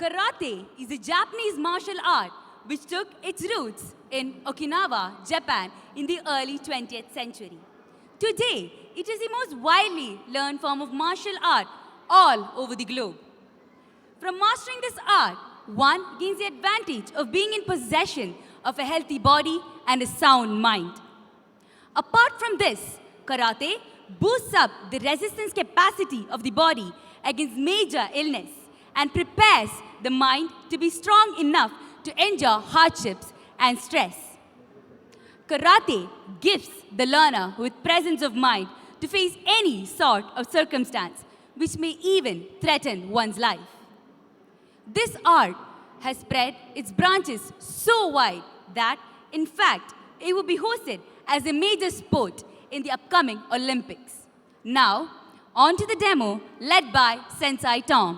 Karate is a Japanese martial art which took its roots in Okinawa, Japan in the early 20th century. Today, it is the most widely learned form of martial art all over the globe. From mastering this art, one gains the advantage of being in possession of a healthy body and a sound mind. Apart from this, karate boosts up the resistance capacity of the body against major illness and prepares the mind to be strong enough to endure hardships and stress. Karate gives the learner with presence of mind to face any sort of circumstance which may even threaten one's life. This art has spread its branches so wide that, in fact, it will be hosted as a major sport in the upcoming Olympics. Now, on to the demo led by Sensei Tom.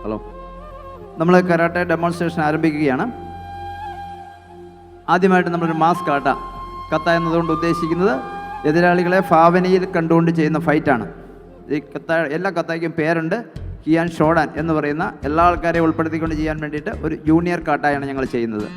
Hello, നമ്മൾ karate demonstration ആരംഭിക്കുകയാണ്. ആദ്യമായിട്ട് നമ്മളൊരു mass കത്ത എന്നതുകൊണ്ട് ഉദ്ദേശിക്കുന്നത് എതിരാളികളെ ഭാവനയിൽ കണ്ടുകൊണ്ട് ചെയ്യുന്ന ഫൈറ്റാണ്. ഈ എല്ലാ കത്തായ്ക്കും പേരുണ്ട്. കിയാൻ ഷോഡാൻ എന്ന് പറയുന്ന എല്ലാ ആൾക്കാരെയും ഉൾപ്പെടുത്തിക്കൊണ്ട് ചെയ്യാൻ വേണ്ടിയിട്ട് ഒരു ജൂനിയർ കാട്ടായാണ് ഞങ്ങൾ ചെയ്യുന്നത്.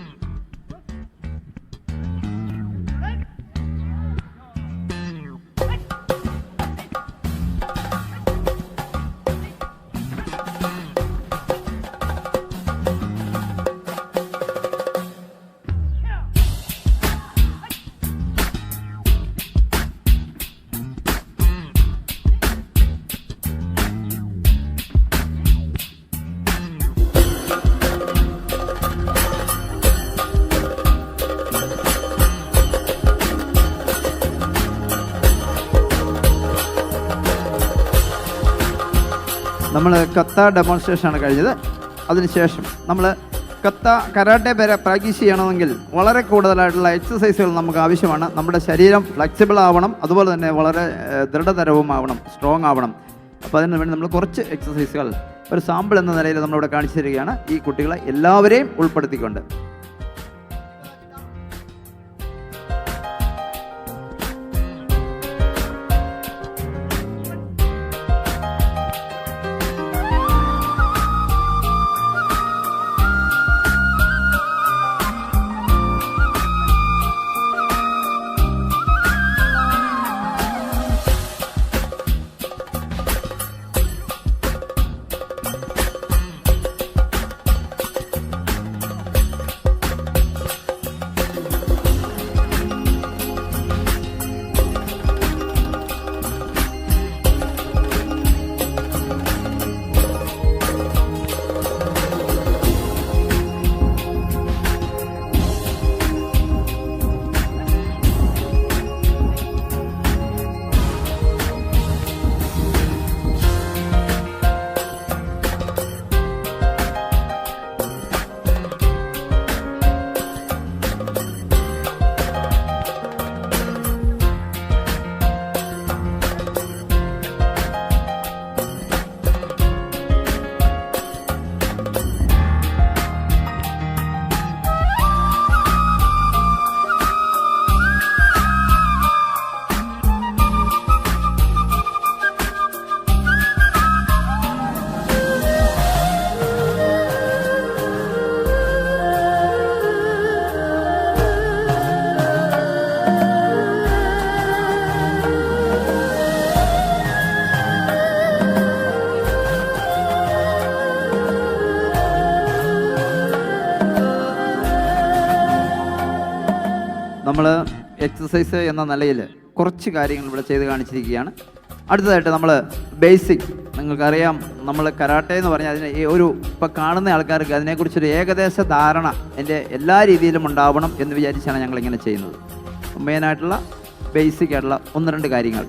നമ്മൾ കത്ത ഡെമോൺസ്ട്രേഷനാണ് കഴിഞ്ഞത്. അതിനുശേഷം നമ്മൾ കരാട്ടെ പ്രാക്ടീസ് ചെയ്യണമെങ്കിൽ വളരെ കൂടുതലായിട്ടുള്ള എക്സസൈസുകൾ നമുക്ക് ആവശ്യമാണ്. നമ്മുടെ ശരീരം ഫ്ലെക്സിബിൾ ആവണം, അതുപോലെ തന്നെ വളരെ ദൃഢതരവുമാവണം, സ്ട്രോങ് ആവണം. അപ്പോൾ അതിന് വേണ്ടി നമ്മൾ കുറച്ച് എക്സസൈസുകൾ ഒരു സാമ്പിൾ എന്ന നിലയിൽ നമ്മളിവിടെ കാണിച്ചു തരികയാണ്, ഈ കുട്ടികളെ എല്ലാവരെയും ഉൾപ്പെടുത്തിക്കൊണ്ട്. നമ്മൾ എക്സസൈസ് എന്ന നിലയിൽ കുറച്ച് കാര്യങ്ങൾ ഇവിടെ ചെയ്ത് കാണിച്ചിരിക്കുകയാണ്. അടുത്തതായിട്ട് നമ്മൾ ബേസിക്, നിങ്ങൾക്കറിയാം നമ്മൾ കരാട്ടെ എന്ന് പറഞ്ഞാൽ അതിന് ഇപ്പോൾ കാണുന്ന ആൾക്കാർക്ക് അതിനെക്കുറിച്ചൊരു ഏകദേശ ധാരണ എൻ്റെ എല്ലാ രീതിയിലും ഉണ്ടാവണം എന്ന് വിചാരിച്ചാണ് ഞങ്ങളിങ്ങനെ ചെയ്യുന്നത്. മെയിനായിട്ടുള്ള ബേസിക് ആയിട്ടുള്ള 1-2 കാര്യങ്ങൾ.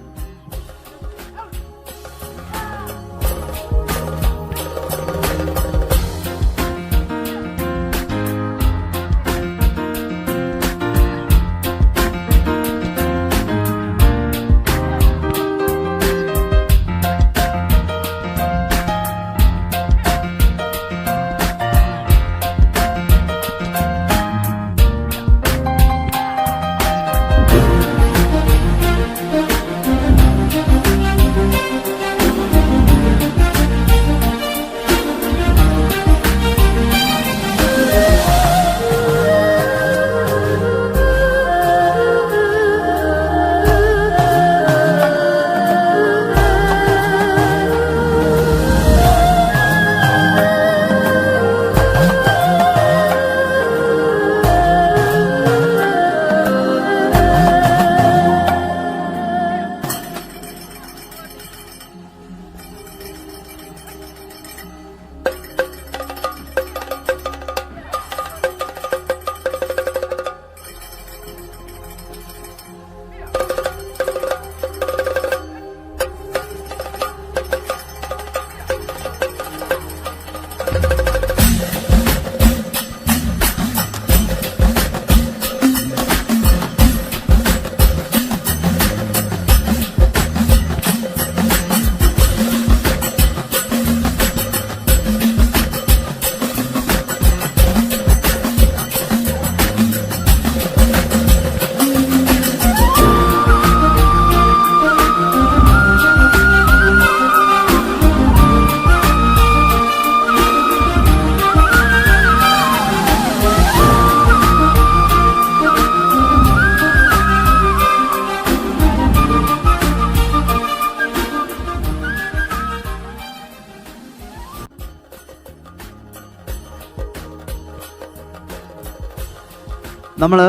നമ്മൾ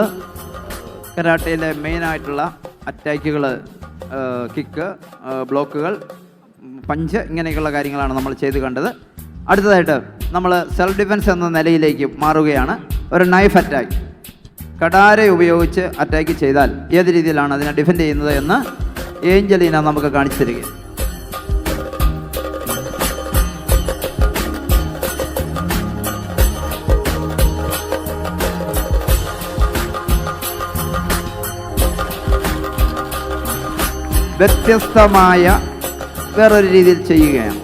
കരാട്ടയിലെ മെയിനായിട്ടുള്ള അറ്റാക്കുകൾ, കിക്ക്, ബ്ലോക്കുകൾ, പഞ്ച്, ഇങ്ങനെയൊക്കെയുള്ള കാര്യങ്ങളാണ് നമ്മൾ ചെയ്ത് കണ്ടത്. അടുത്തതായിട്ട് നമ്മൾ സെൽഫ് ഡിഫെൻസ് എന്ന നിലയിലേക്ക് മാറുകയാണ്. ഒരു നൈഫ് അറ്റാക്ക്, കടാര ഉപയോഗിച്ച് അറ്റാക്ക് ചെയ്താൽ ഏത് രീതിയിലാണ് അതിനെ ഡിഫെൻഡ് ചെയ്യുന്നത് എന്ന് ഏഞ്ചലീന നമുക്ക് കാണിച്ചു തരിക. വ്യത്യസ്തമായ വേറൊരു രീതിയിൽ ചെയ്യുകയാണ്.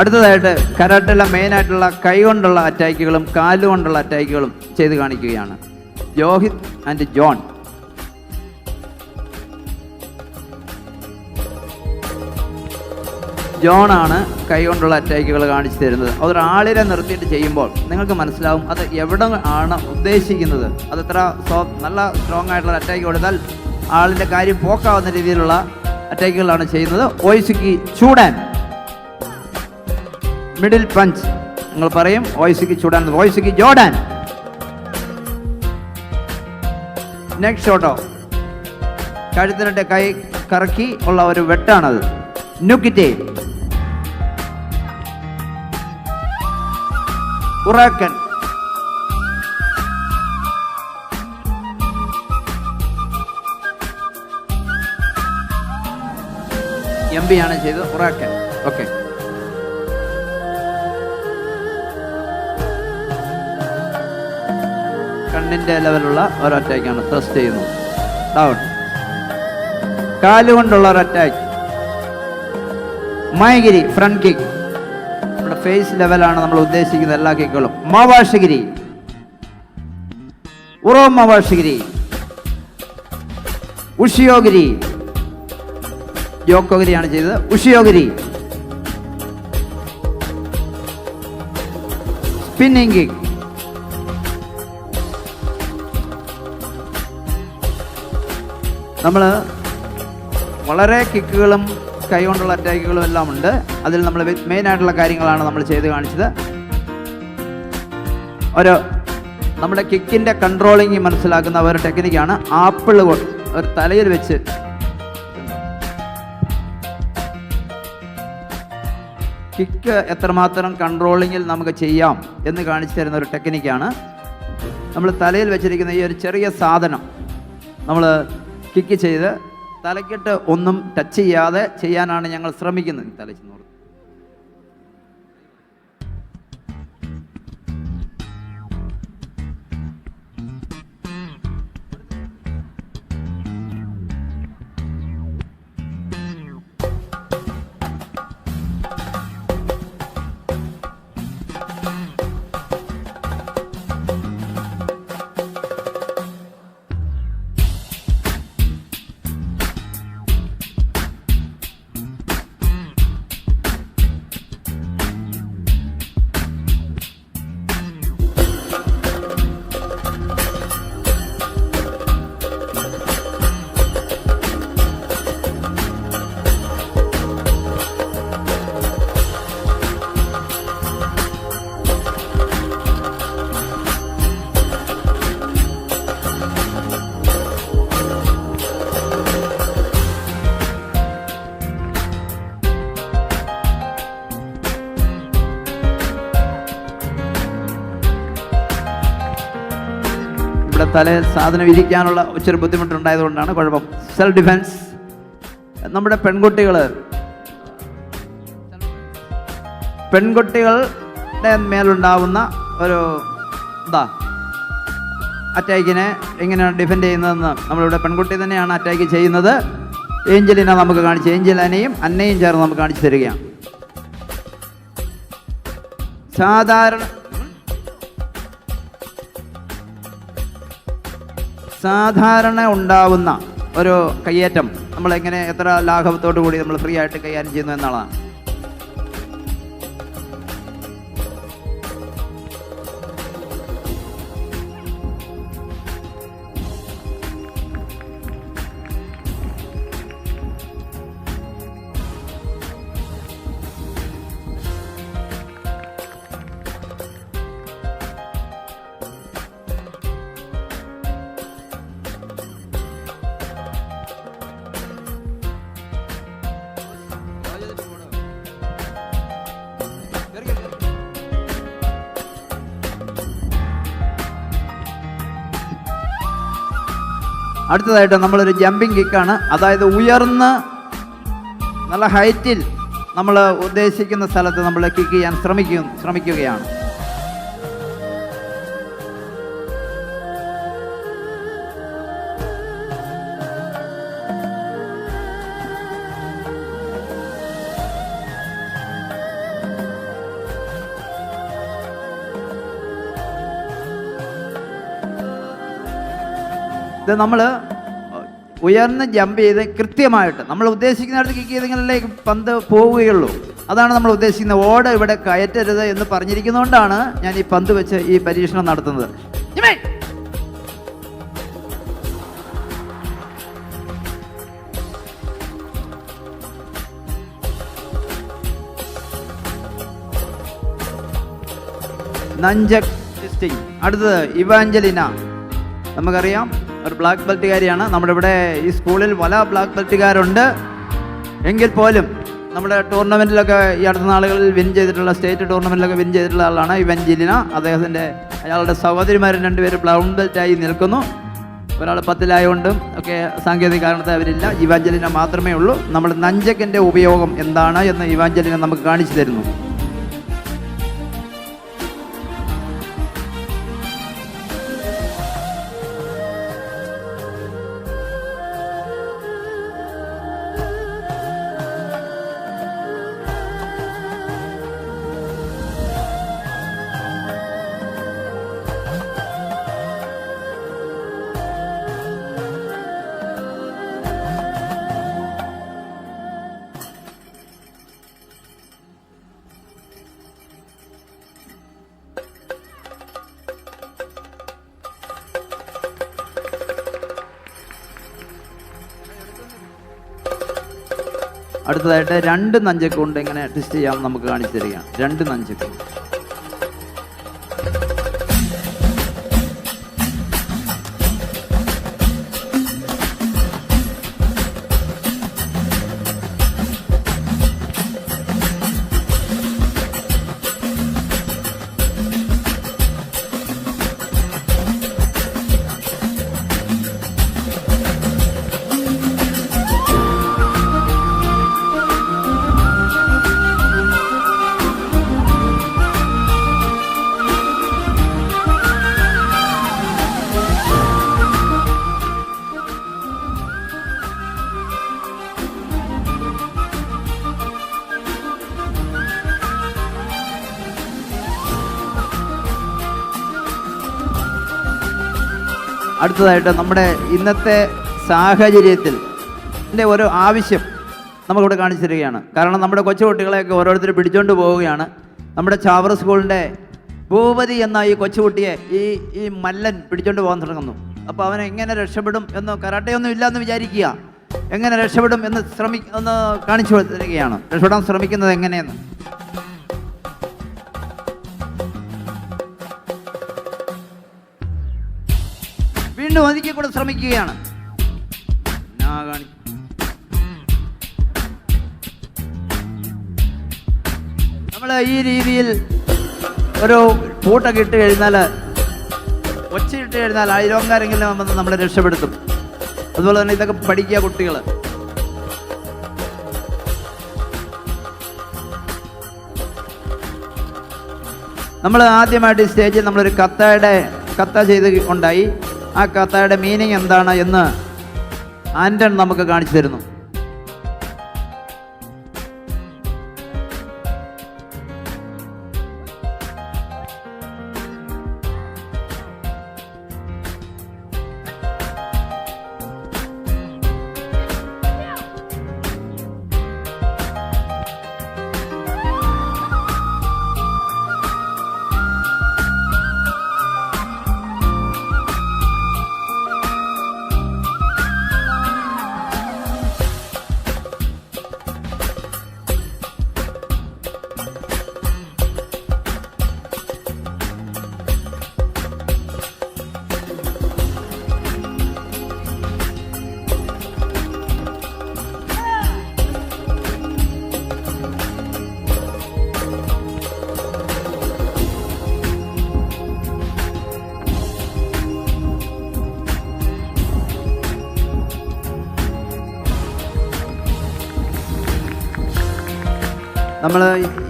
അടുത്തതായിട്ട് കരാട്ടയിലെ മെയിനായിട്ടുള്ള കൈ കൊണ്ടുള്ള അറ്റാക്കുകളും കാലുകൊണ്ടുള്ള അറ്റാക്കുകളും ചെയ്ത് കാണിക്കുകയാണ് രോഹിത് ആൻഡ് ജോൺ. ജോണാണ് കൈ കൊണ്ടുള്ള അറ്റാക്കുകൾ കാണിച്ചു തരുന്നത്. അതൊരാളിനെ നിർത്തിയിട്ട് ചെയ്യുമ്പോൾ നിങ്ങൾക്ക് മനസ്സിലാവും അത് എവിടെ ആണ് ഉദ്ദേശിക്കുന്നത്. അത് എത്ര നല്ല സ്ട്രോങ് ആയിട്ടുള്ള അറ്റാക്ക് കൊടുത്താൽ ആളിൻ്റെ കാര്യം പോക്കാവുന്ന രീതിയിലുള്ള അറ്റാക്കുകളാണ് ചെയ്യുന്നത്. ഓയിസുക്കി ചൂടാൻ, മിഡിൽ പഞ്ച്, നിങ്ങൾ പറയും ഓയിസുക്കി ചൂടാൻ, ഓയിസുക്കി ജോർഡാൻ. നെക്ക് ഷോട്ടോ, കഴുത്തിനിട്ട് കൈ കറക്കി ഉള്ള ഒരു വെട്ടാണത്. നുക്കിറ്റേ, ഉറാക്കൻ, എം ബി ആണ് ചെയ്തത്. ഉറാക്കൻ. ഓക്കെ, കണ്ണിൻ്റെ ലെവലുള്ള ഒരു അറ്റാക്കാണ് ത്രസ്റ്റ് ചെയ്യുന്നത്. ഡൗൺ. കാലുകൊണ്ടുള്ള ഒരു അറ്റാക്ക് മയഗിരി, ഫ്രണ്ട് കിക്ക്. നമ്മുടെ ഫേസ് ലെവലാണ് നമ്മൾ ഉദ്ദേശിക്കുന്ന എല്ലാ കിക്കുകളും. മവാഷിഗിരി, ഉറോ മവാഷിഗിരി, ഉഷിയോഗിരി, യോക്കോഗിരിയാണ് ചെയ്തത്. ഉഷിയോഗിരി, സ്പിന്നിങ് കിക്ക്, നമ്മൾ വളരെ കിക്കുകളും കൈകൊണ്ടുള്ള അറ്റാക്കുകളും എല്ലാം ഉണ്ട്. അതിൽ നമ്മൾ മെയിനായിട്ടുള്ള കാര്യങ്ങളാണ് നമ്മൾ ചെയ്ത് കാണിച്ചത്. നമ്മുടെ കിക്കിൻ്റെ കൺട്രോളിങ് മനസ്സിലാക്കുന്ന ഒരു ടെക്നിക്കാണ് ആപ്പിൾ ഒരു തലയിൽ വെച്ച് കിക്ക് എത്രമാത്രം കൺട്രോളിങ്ങിൽ നമുക്ക് ചെയ്യാം എന്ന് കാണിച്ചു തരുന്ന ഒരു ടെക്നിക്കാണ്. നമ്മൾ തലയിൽ വെച്ചിരിക്കുന്ന ഈ ഒരു ചെറിയ സാധനം നമ്മൾ കിക്ക് ചെയ്ത് തലക്കിട്ട് ഒന്നും ടച്ച് ചെയ്യാതെ ചെയ്യാനാണ് ഞങ്ങൾ ശ്രമിക്കുന്നത്. തലച്ചോറ് ഇവിടെ തലയിൽ സാധനം ഇരിക്കാനുള്ള ഇച്ചിരി ബുദ്ധിമുട്ടുണ്ടായതുകൊണ്ടാണ് കുഴപ്പം. Self defence. നമ്മുടെ പെൺകുട്ടികളുടെ മേലുണ്ടാവുന്ന ഒരു അറ്റാക്കിനെ എങ്ങനെയാണ് ഡിഫെൻഡ് ചെയ്യുന്നതെന്ന് നമ്മളിവിടെ പെൺകുട്ടി തന്നെയാണ് അറ്റാക്ക് ചെയ്യുന്നത്. ഏഞ്ചലിന നമുക്ക് കാണിച്ചു, ഏഞ്ചലിനെയും അന്നയും ചേർന്ന് നമുക്ക് കാണിച്ചു തരികയാണ്. സാധാരണ ഉണ്ടാവുന്ന ഒരു കയ്യേറ്റം നമ്മളെങ്ങനെ എത്ര ലാഘവത്തോടു കൂടി നമ്മൾ ഫ്രീ ആയിട്ട് കൈകാര്യം ചെയ്യുന്നു എന്നുള്ളതാണ്. അടുത്തതായിട്ട് നമ്മളൊരു ജമ്പിങ് കിക്കാണ്. അതായത് ഉയർന്ന് നല്ല ഹൈറ്റിൽ നമ്മൾ ഉദ്ദേശിക്കുന്ന സ്ഥലത്ത് നമ്മൾ കിക്ക് ചെയ്യാൻ ശ്രമിക്കുകയാണ്. ഇത് നമ്മൾ ഉയർന്ന് ജമ്പ് ചെയ്ത് കൃത്യമായിട്ട് നമ്മൾ ഉദ്ദേശിക്കുന്നിടത്ത് കിക്ക് ചെയ്തെങ്കിലല്ലേ പന്ത് പോവുകയുള്ളൂ. അതാണ് നമ്മൾ ഉദ്ദേശിക്കുന്നത്. ഓട് ഇവിടെ കയറ്റരുത് എന്ന് പറഞ്ഞിരിക്കുന്നതുകൊണ്ടാണ് ഞാൻ ഈ പന്ത് വെച്ച് ഈ പരീക്ഷണം നടത്തുന്നത്. നഞ്ചക് ടെസ്റ്റിംഗ്. അടുത്തത് ഇവാഞ്ചലിന. നമുക്കറിയാം ഒരു ബ്ലാക്ക് ബെൽറ്റുകാരിയാണ്. നമ്മുടെ ഇവിടെ ഈ സ്കൂളിൽ പല ബ്ലാക്ക് ബെൽറ്റുകാരുണ്ട്. എങ്കിൽ പോലും നമ്മുടെ ടൂർണമെൻറ്റിലൊക്കെ ഈ അടുത്ത നാളുകളിൽ വിൻ ചെയ്തിട്ടുള്ള സ്റ്റേറ്റ് ടൂർണമെൻറ്റിലൊക്കെ വിൻ ചെയ്തിട്ടുള്ള ആളാണ് ഇവാഞ്ചലിന. അയാളുടെ സഹോദരിമാരും രണ്ടുപേരും ബ്രൗൺ ബെൽറ്റായി നിൽക്കുന്നു. ഒരാൾ 10-ലായതുകൊണ്ടും ഒക്കെ സാങ്കേതിക കാരണത്തെ അവരില്ല. ഇവാഞ്ചലിന മാത്രമേ ഉള്ളൂ. നമ്മൾ നഞ്ചക്കിൻ്റെ ഉപയോഗം എന്താണ് എന്ന് ഇവാഞ്ചലിന നമുക്ക് കാണിച്ചു തരുന്നു. അടുത്തതായിട്ട് 2 നഞ്ചക്ക് കൊണ്ട് എങ്ങനെ ടെസ്റ്റ് ചെയ്യാമെന്ന് നമുക്ക് കാണിച്ചു തരികയാണ്. 2 നഞ്ചക്ക്. അടുത്തതായിട്ട് നമ്മുടെ ഇന്നത്തെ സാഹചര്യത്തിൽ ഒരു ആവശ്യം നമുക്കിവിടെ കാണിച്ചു തരികയാണ്. കാരണം നമ്മുടെ കൊച്ചുകുട്ടികളെയൊക്കെ ഓരോരുത്തർ പിടിച്ചുകൊണ്ട് പോവുകയാണ്. നമ്മുടെ ചാവറ സ്കൂളിൻ്റെ ഭൂപതി എന്ന ഈ കൊച്ചുകുട്ടിയെ ഈ മല്ലൻ പിടിച്ചുകൊണ്ട് പോകാൻ തുടങ്ങുന്നു. അപ്പോൾ അവൻ എങ്ങനെ രക്ഷപ്പെടും എന്ന്, കരാട്ടയൊന്നും ഇല്ലയെന്ന് വിചാരിക്കുക, എങ്ങനെ രക്ഷപ്പെടും എന്ന് ഒന്ന് കാണിച്ചു തരികയാണ്. രക്ഷപ്പെടാൻ ശ്രമിക്കുന്നത് എങ്ങനെയെന്ന്. വീണ്ടും ഒതുക്കി കൂടെ ശ്രമിക്കുകയാണ്. നമ്മൾ ഈ രീതിയിൽ ഒരു പൂട്ടൊക്കെ ഇട്ട് കഴിഞ്ഞാൽ, ഒച്ചയിട്ട് കഴിഞ്ഞാൽ അയലോങ്കാരെങ്കിലും വന്ന് നമ്മളെ രക്ഷപ്പെടുത്തും. അതുപോലെ തന്നെ ഇതൊക്കെ പഠിക്കുക കുട്ടികൾ. നമ്മൾ ആദ്യമായിട്ട് ഈ സ്റ്റേജിൽ നമ്മളൊരു കത്ത ചെയ്ത് ഉണ്ടായി. ആ കഥയുടെ മീനിങ് എന്താണ് എന്ന് ആൻറ്റൺ നമുക്ക് കാണിച്ചു തരുന്നു. നമ്മൾ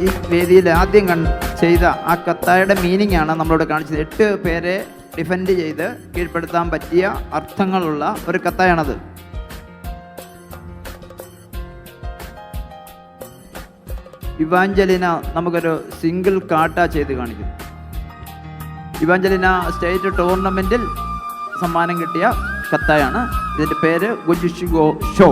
ഈ വേദിയിൽ ആദ്യം ചെയ്ത ആ കത്തായുടെ മീനിങ് ആണ് നമ്മളിവിടെ കാണിച്ചത്. 8 പേരെ ഡിഫെൻഡ് ചെയ്ത് കീഴ്പ്പെടുത്താൻ പറ്റിയ അർത്ഥങ്ങളുള്ള ഒരു കത്തായാണത്. ഇവാഞ്ചലിന നമുക്കൊരു സിംഗിൾ കാട്ട ചെയ്ത് കാണിക്കും. ഇവാഞ്ചലിന സ്റ്റേറ്റ് ടൂർണമെൻറ്റിൽ സമ്മാനം കിട്ടിയ കത്തായാണ്. ഇതിൻ്റെ പേര് ഗുജിഷിഗോ ഷോ.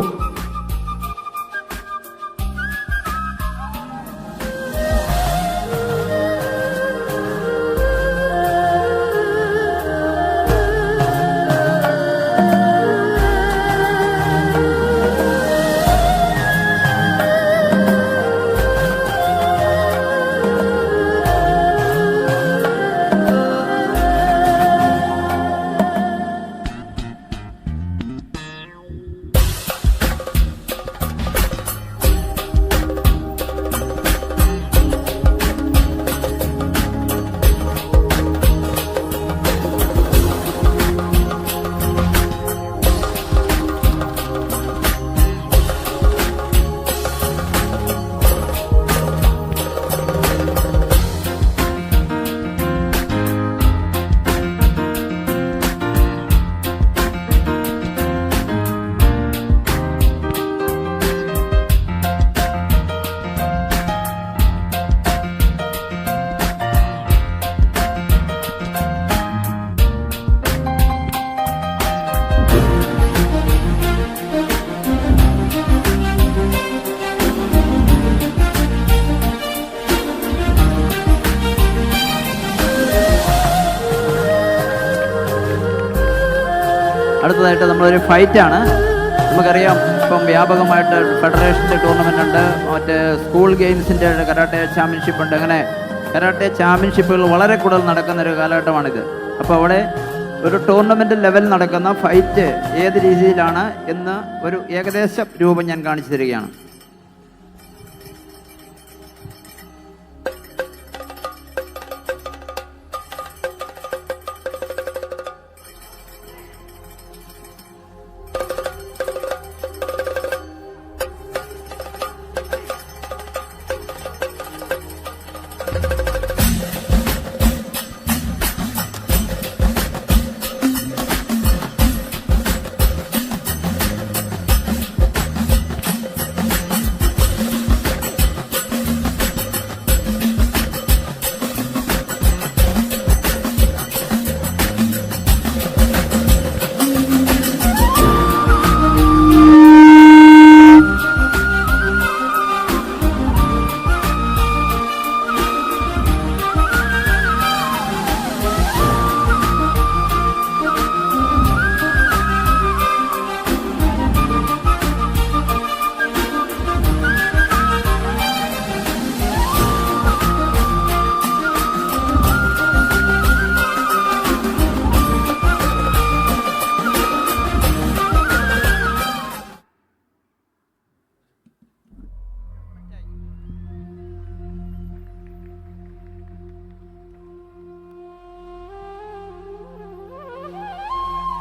അടുത്തതായിട്ട് നമ്മളൊരു ഫൈറ്റാണ്. നമുക്കറിയാം ഇപ്പം വ്യാപകമായിട്ട് ഫെഡറേഷൻ്റെ ടൂർണമെൻ്റ് ഉണ്ട്, മറ്റേ സ്കൂൾ ഗെയിംസിൻ്റെ കരാട്ടെ ചാമ്പ്യൻഷിപ്പ് ഉണ്ട്. അങ്ങനെ കരാട്ടെ ചാമ്പ്യൻഷിപ്പുകൾ വളരെ കൂടുതൽ നടക്കുന്ന ഒരു കാലഘട്ടമാണിത്. അപ്പോൾ അവിടെ ഒരു ടൂർണമെൻ്റ് ലെവൽ നടക്കുന്ന ഫൈറ്റ് ഏത് രീതിയിലാണ് എന്ന് ഒരു ഏകദേശ രൂപം ഞാൻ കാണിച്ചു തരികയാണ്.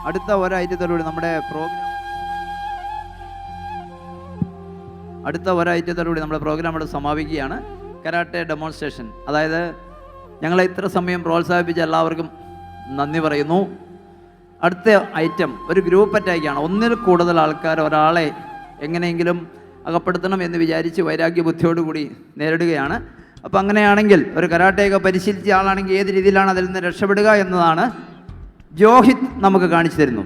അടുത്ത ഒരൈറ്റത്തോടുകൂടി നമ്മുടെ പ്രോഗ്രാം ഇവിടെ സമാപിക്കുകയാണ്. കരാട്ടെ ഡെമോൺസ്ട്രേഷൻ, അതായത് ഞങ്ങളെ ഇത്ര സമയം പ്രോത്സാഹിപ്പിച്ച എല്ലാവർക്കും നന്ദി പറയുന്നു. അടുത്ത ഐറ്റം ഒരു ഗ്രൂപ്പ് അറ്റാക്കാണ്. ഒന്നിൽ കൂടുതൽ ആൾക്കാർ ഒരാളെ എങ്ങനെയെങ്കിലും അകപ്പെടുത്തണം എന്ന് വിചാരിച്ച് വൈരാഗ്യ ബുദ്ധിയോടുകൂടി നേരിടുകയാണ്. അപ്പോൾ അങ്ങനെയാണെങ്കിൽ ഒരു കരാട്ടയൊക്കെ പരിശീലിച്ച ആളാണെങ്കിൽ ഏത് രീതിയിലാണ് അതിൽ നിന്ന് രക്ഷപ്പെടുക എന്നതാണ് ജോഹിത് നമുക്ക് കാണിച്ചു തരുന്നു.